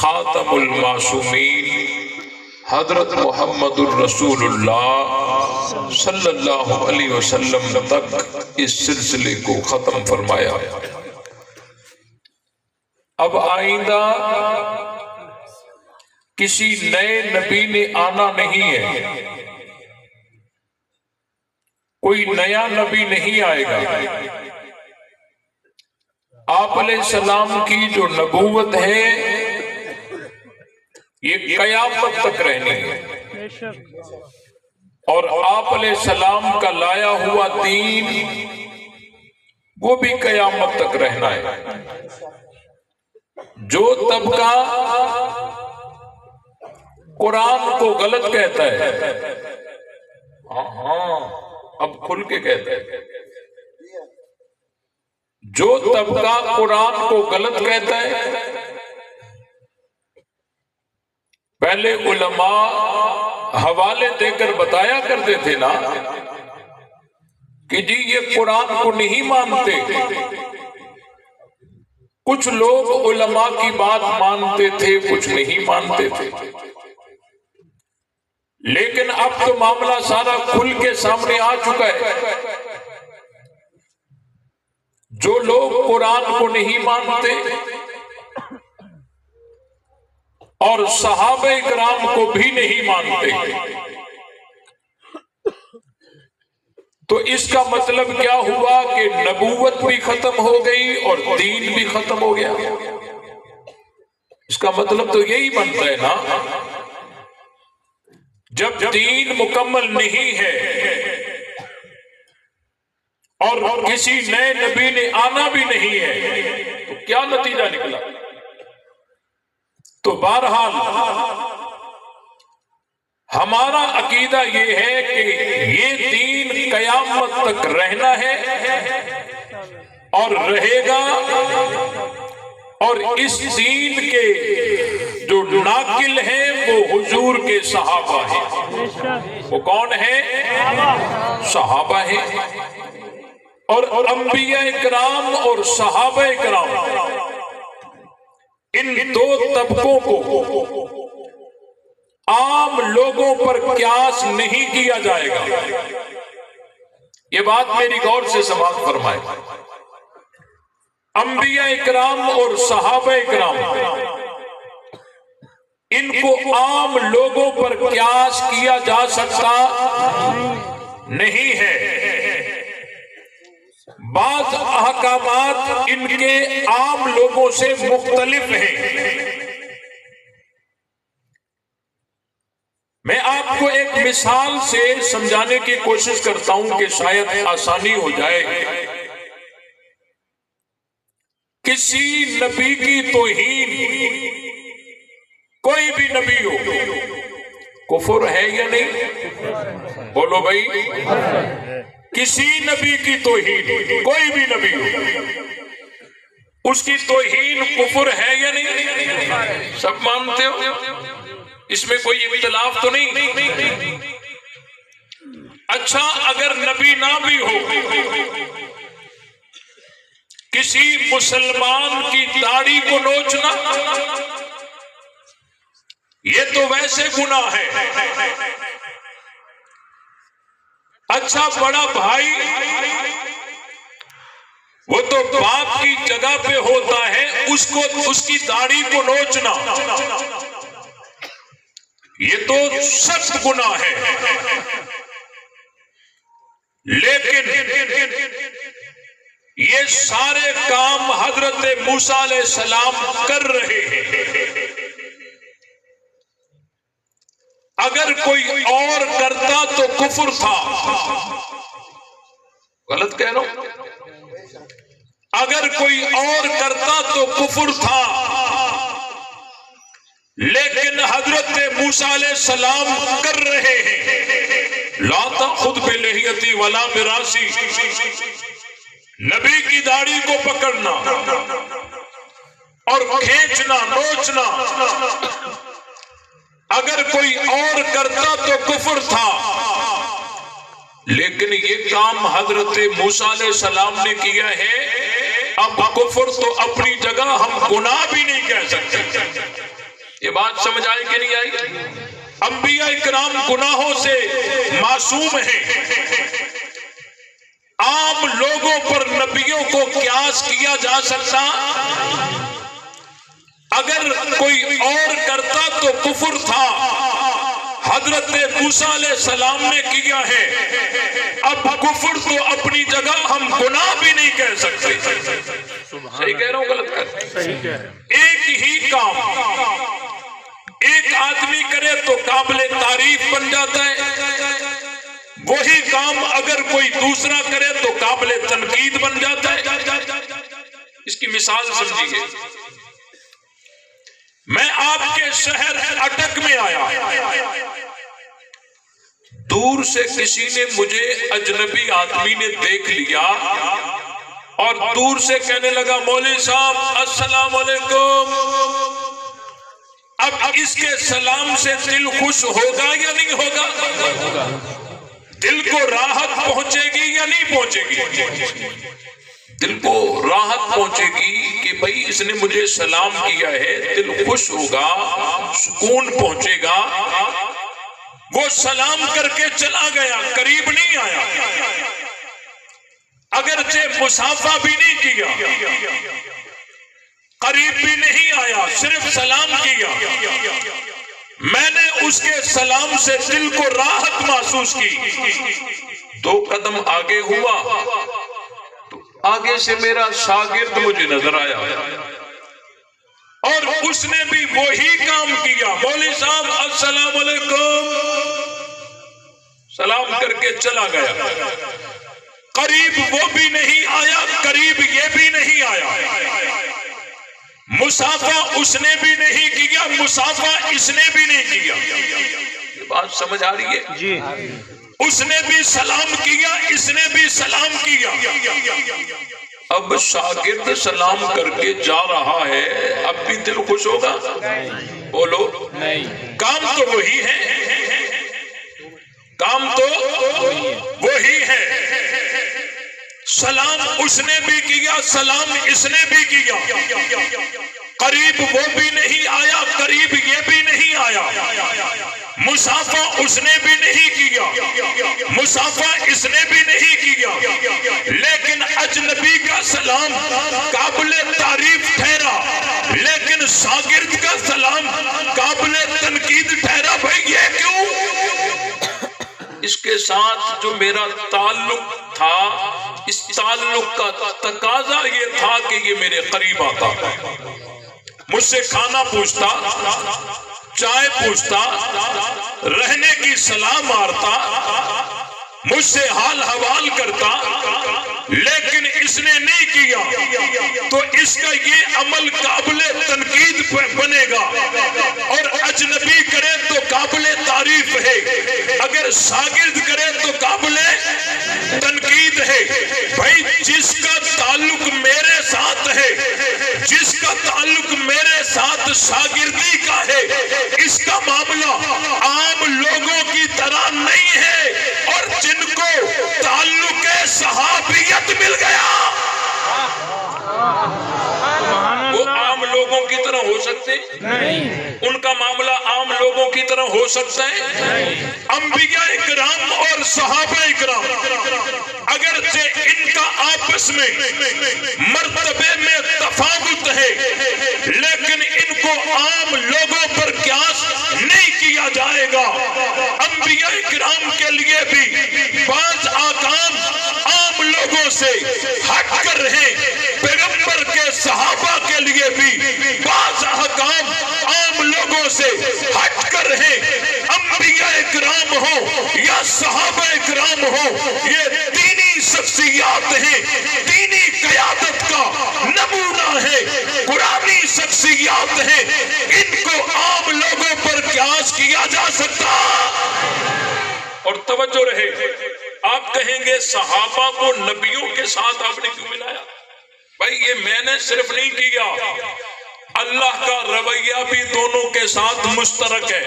خاتم المعصومین حضرت محمد الرسول اللہ صلی اللہ علیہ وسلم تک اس سلسلے کو ختم فرمایا۔ اب آئندہ کسی نئے نبی نے آنا نہیں ہے، کوئی نیا نبی نہیں آئے گا۔ آپ علیہ السلام کی جو نبوت ہے یہ قیامت تک رہنی ہے، اور آپ علیہ السلام کا لایا ہوا دین وہ بھی قیامت تک رہنا ہے۔ جو طبقہ قرآن کو غلط کہتا ہے، ہاں اب کھل کے کہتا ہے، جو طبقہ قرآن کو غلط کہتا ہے، پہلے علماء حوالے دے کر بتایا کرتے تھے نا کہ جی یہ قرآن کو نہیں مانتے۔ کچھ لوگ علماء کی بات مانتے تھے، کچھ نہیں مانتے تھے، لیکن اب تو معاملہ سارا کھل کے سامنے آ چکا ہے۔ جو لوگ قرآن کو نہیں مانتے اور صحابہ کرام کو بھی نہیں مانتے، تو اس کا مطلب کیا ہوا کہ نبوت بھی ختم ہو گئی اور دین بھی ختم ہو گیا۔ اس کا مطلب تو یہی بنتا ہے نا، جب دین مکمل نہیں ہے اور کسی نئے نبی نے آنا بھی نہیں ہے تو کیا نتیجہ نکلا؟ تو بہرحال ہمارا عقیدہ یہ ہے کہ یہ دین قیامت تک رہنا ہے اور رہے گا، اور اس دین کے جو ناقل ہیں وہ حضور کے صحابہ ہیں۔ وہ کون ہیں؟ صحابہ ہیں۔ اور انبیاء کرام اور صحابہ کرام، ان دو طبقوں کو عام لوگوں پر قیاس نہیں کیا جائے گا۔ یہ بات میری غور سے سماعت فرمائے۔ انبیاء کرام اور صحابہ کرام ان کو عام لوگوں پر قیاس کیا جا سکتا نہیں ہے۔ بعض احکامات ان کے عام لوگوں سے مختلف ہیں۔ میں آپ کو ایک مثال سے سمجھانے کی کوشش کرتا ہوں کہ شاید آسانی ہو جائے۔ کسی نبی کی توہین، کوئی بھی نبی ہو، کفر ہے یا نہیں؟ بولو بھائی، کسی نبی کی توہین، کوئی بھی نبی ہو، اس کی توہین کفر ہے یا نہیں؟ سب مانتے ہو؟ اس میں کوئی اختلاف تو نہیں؟ اچھا، اگر نبی نہ بھی ہو، کسی مسلمان کی داڑھی کو نوچنا یہ تو ویسے گناہ ہے۔ اچھا، بڑا بھائی وہ تو باپ کی جگہ پہ ہوتا ہے، اس کی داڑھی کو نوچنا یہ تو سخت گناہ ہے۔ لیکن یہ سارے کام حضرت موسیٰ علیہ السلام کر رہے ہیں۔ اگر کوئی اور کرتا تو کفر تھا۔ غلط کہہ رہا ہوں؟ اگر کوئی اور کرتا تو کفر تھا، لیکن حضرت موسیٰ علیہ السلام کر رہے ہیں۔ لا تأخذ بلحیتی ولا براسی، نبی کی داڑھی کو پکڑنا اور کھینچنا، نوچنا اگر کوئی اور کرتا تو کفر تھا، لیکن یہ کام حضرت موسیٰ علیہ السلام نے کیا ہے۔ اب کفر تو اپنی جگہ، ہم گناہ بھی نہیں کہہ سکتے، یہ بات سمجھ آئی کہ نہیں آئی؟ انبیاء کرام گناہوں سے معصوم ہیں، عام لوگوں پر نبیوں کو قیاس کیا جا سکتا، اگر کوئی اور کرتا تو کفر تھا، حضرت موسیٰ علیہ السلام نے کیا ہے، اب کفر تو اپنی جگہ ہم گناہ بھی نہیں کہہ سکتے۔ صحیح کہہ رہا ہوں غلط کہہ رہا ہوں؟ ایک ہی کام ایک آدمی کرے تو قابل تعریف بن جاتا ہے، وہی کام اگر کوئی دوسرا کرے تو قابل تنقید بن جاتا ہے۔ اس کی مثال سمجھیے، میں آپ کے شہر اٹک میں آیا، دور سے کسی نے مجھے اجنبی آدمی نے دیکھ لیا اور دور سے کہنے لگا مولوی صاحب السلام علیکم۔ اب اس کے سلام سے دل خوش ہوگا یا نہیں ہوگا؟ دل کو راحت پہنچے گی یا نہیں پہنچے گی؟ دل کو راحت پہنچے گی کہ بھئی اس نے مجھے سلام کیا ہے، دل خوش ہوگا، سکون پہنچے گا۔ وہ سلام کر کے چلا گیا، قریب نہیں آیا، اگرچہ مصافحہ بھی نہیں کیا، قریب بھی نہیں آیا، صرف سلام کیا۔ میں نے اس کے سلام سے دل کو راحت محسوس کی، 2 قدم آگے ہوا تو آگے سے میرا شاگرد مجھے نظر آیا اور اس نے بھی وہی کام کیا، مولوی صاحب السلام علیکم، سلام کر کے چلا گیا، قریب وہ بھی نہیں آیا، قریب یہ بھی نہیں آیا، مصافحہ اس نے بھی نہیں کیا، مصافحہ اس نے بھی نہیں کیا۔ یہ بات سمجھ آ رہی ہے؟ جی۔ اس نے بھی سلام کیا، اس نے بھی سلام کیا۔ اب شاگرد سلام کر کے جا رہا ہے، اب بھی دل خوش ہوگا؟ بولو نہیں، کام تو وہی ہے، کام تو وہی ہے۔ سلام اس نے بھی کیا، سلام اس نے بھی کیا، قریب وہ بھی نہیں آیا، قریب یہ بھی نہیں آیا، مصافحہ اس نے بھی نہیں کیا، مصافحہ اس نے بھی نہیں کیا، لیکن اجنبی کا سلام قابل تعریف ٹھہرا، لیکن شاگرد کا سلام قابل تنقید ٹھہرا۔ بھائی یہ کیوں؟ اس کے ساتھ جو میرا تعلق تھا، اس تعلق کا تقاضا یہ تھا کہ یہ میرے قریب آتا، مجھ سے کھانا پوچھتا، چائے پوچھتا، رہنے کی صلاح مارتا، مجھ سے حال حوال کرتا، لیکن اس نے نہیں کیا تو اس کا یہ عمل قابل تنقید بنے گا، اور اجنبی کرے تو قابل تعریف ہے، اگر شاگرد کرے تو قابل تنقید ہے۔ بھائی جس کا تعلق میرے ساتھ ہے، جس کا تعلق میرے ساتھ شاگردی کا ہے، اس کا معاملہ عام لوگوں کی طرح نہیں ہے، اور جن کو تعلق صحابیت مل گیا وہ عام لوگوں کی طرح ہو سکتے نہیں، ان کا معاملہ عام لوگوں کی طرح ہو سکتا ہے؟ انبیاء اکرام اور صحابہ اکرام اگرچہ ان کا آپس میں مرتبے میں تفاوت ہے، لیکن ان کو عام لوگوں پر قیاس نہیں کیا جائے گا۔ انبیاء اکرام کے لیے بھی بعض احکام عام لوگوں سے ہٹ کر رہے، پیغمبر کے صحابہ کے لیے بھی بعض احکام عام لوگوں سے ہٹ کر رہے۔ انبیاء اکرام ہو یا صحابہ اکرام ہو، یہ دینی شخصیات ہیں، دینی قیادت کا نمونہ ہے، قرآنی شخصیات ہیں، ان کو عام لوگوں پر قیاس کیا جا سکتا۔ اور توجہ رہے، آپ کہیں گے صحابہ کو نبیوں کے ساتھ آپ نے کیوں ملایا؟ بھائی یہ میں نے صرف نہیں کیا، اللہ کا رویہ بھی دونوں کے ساتھ مشترک ہے،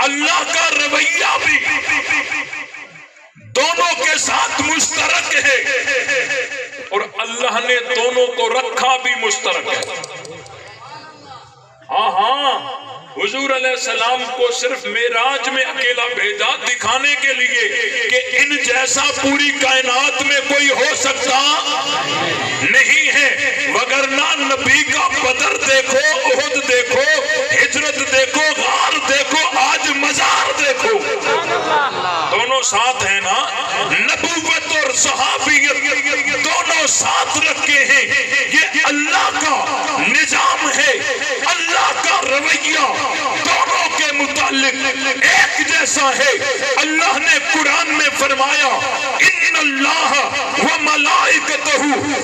اللہ کا رویہ بھی دونوں کے ساتھ مشترک ہے، اور اللہ نے دونوں کو رکھا بھی مشترک ہے۔ حضور علیہ السلام کو صرف معراج میں اکیلا بھیجا دکھانے کے لیے کہ ان جیسا پوری کائنات میں کوئی ہو سکتا نہیں ہے، وگرنہ نبی کا بدر دیکھو، احد دیکھو، ہجرت دیکھو، غار دیکھو، آج مزار دیکھو، دونوں ساتھ ہیں نا، نبوت اور صحابیت دونوں ساتھ رکھے ہیں۔ یہ اللہ کا نظام ہے، اللہ کا رویہ دونوں کے متعلق ایک جیسا ہے۔ اللہ نے قرآن میں فرمایا ان اللہ و ملائکتہ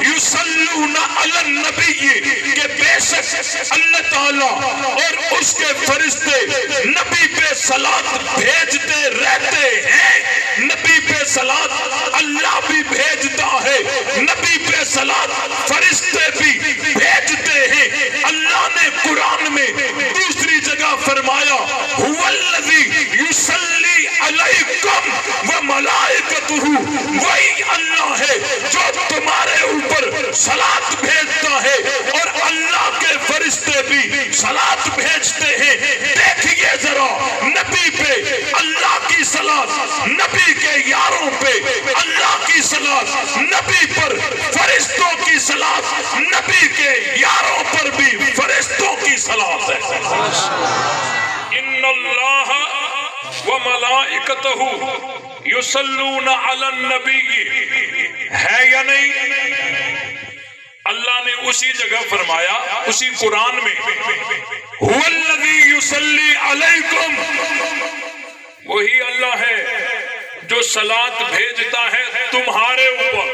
یصلون علی النبی، کہ بے شک اللہ تعالیٰ اور اس کے فرشتے نبی پہ صلاۃ بھیجتے رہتے ہیں۔ نبی پہ صلاۃ اللہ بھی بھیجتا ہے، نبی پہ صلاۃ فرشتے بھی بھیجتے ہیں۔ اللہ نے قرآن میں دوسری جگہ فرمایا هو الذی یصلی علیکم وملائکتہ، وہی اللہ ہے جو تمہارے اوپر صلاۃ بھیجتا ہے اور اللہ کے فرشتے بھی صلاۃ بھیجتے ہیں۔ دیکھیے ذرا نبی پہ اللہ کی صلاۃ، نبی کے یاروں پہ اللہ کی صلاۃ، نبی پر فرشتوں کی صلاۃ، نبی کے یاروں پر بھی فرشتوں کی صلاۃ ہے۔ ان اللہ و ملائکتہ یصلون علی النبی، ہے یا نہیں؟ اللہ نے اسی جگہ فرمایا، اسی قرآن میں هو الذی یصلی علیکم، وہی اللہ ہے جو صلاۃ بھیجتا ہے تمہارے اوپر۔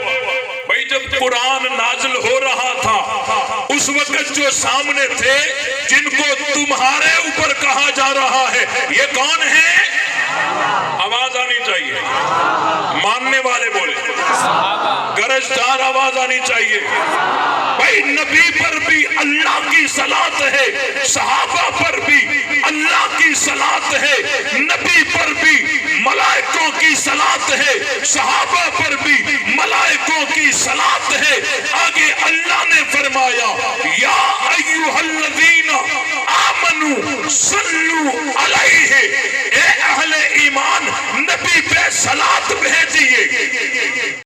بھائی جب قرآن نازل ہو رہا تھا اس وقت جو سامنے تھے جن کو تمہارے اوپر کہا جا رہا ہے، یہ کون ہے؟ آواز آنی چاہیے، ماننے والے بولے، گرجدار آواز آنی چاہیے۔ بھائی نبی پر بھی اللہ کی صلاۃ ہے، صحابہ پر بھی اللہ کی صلاۃ ہے،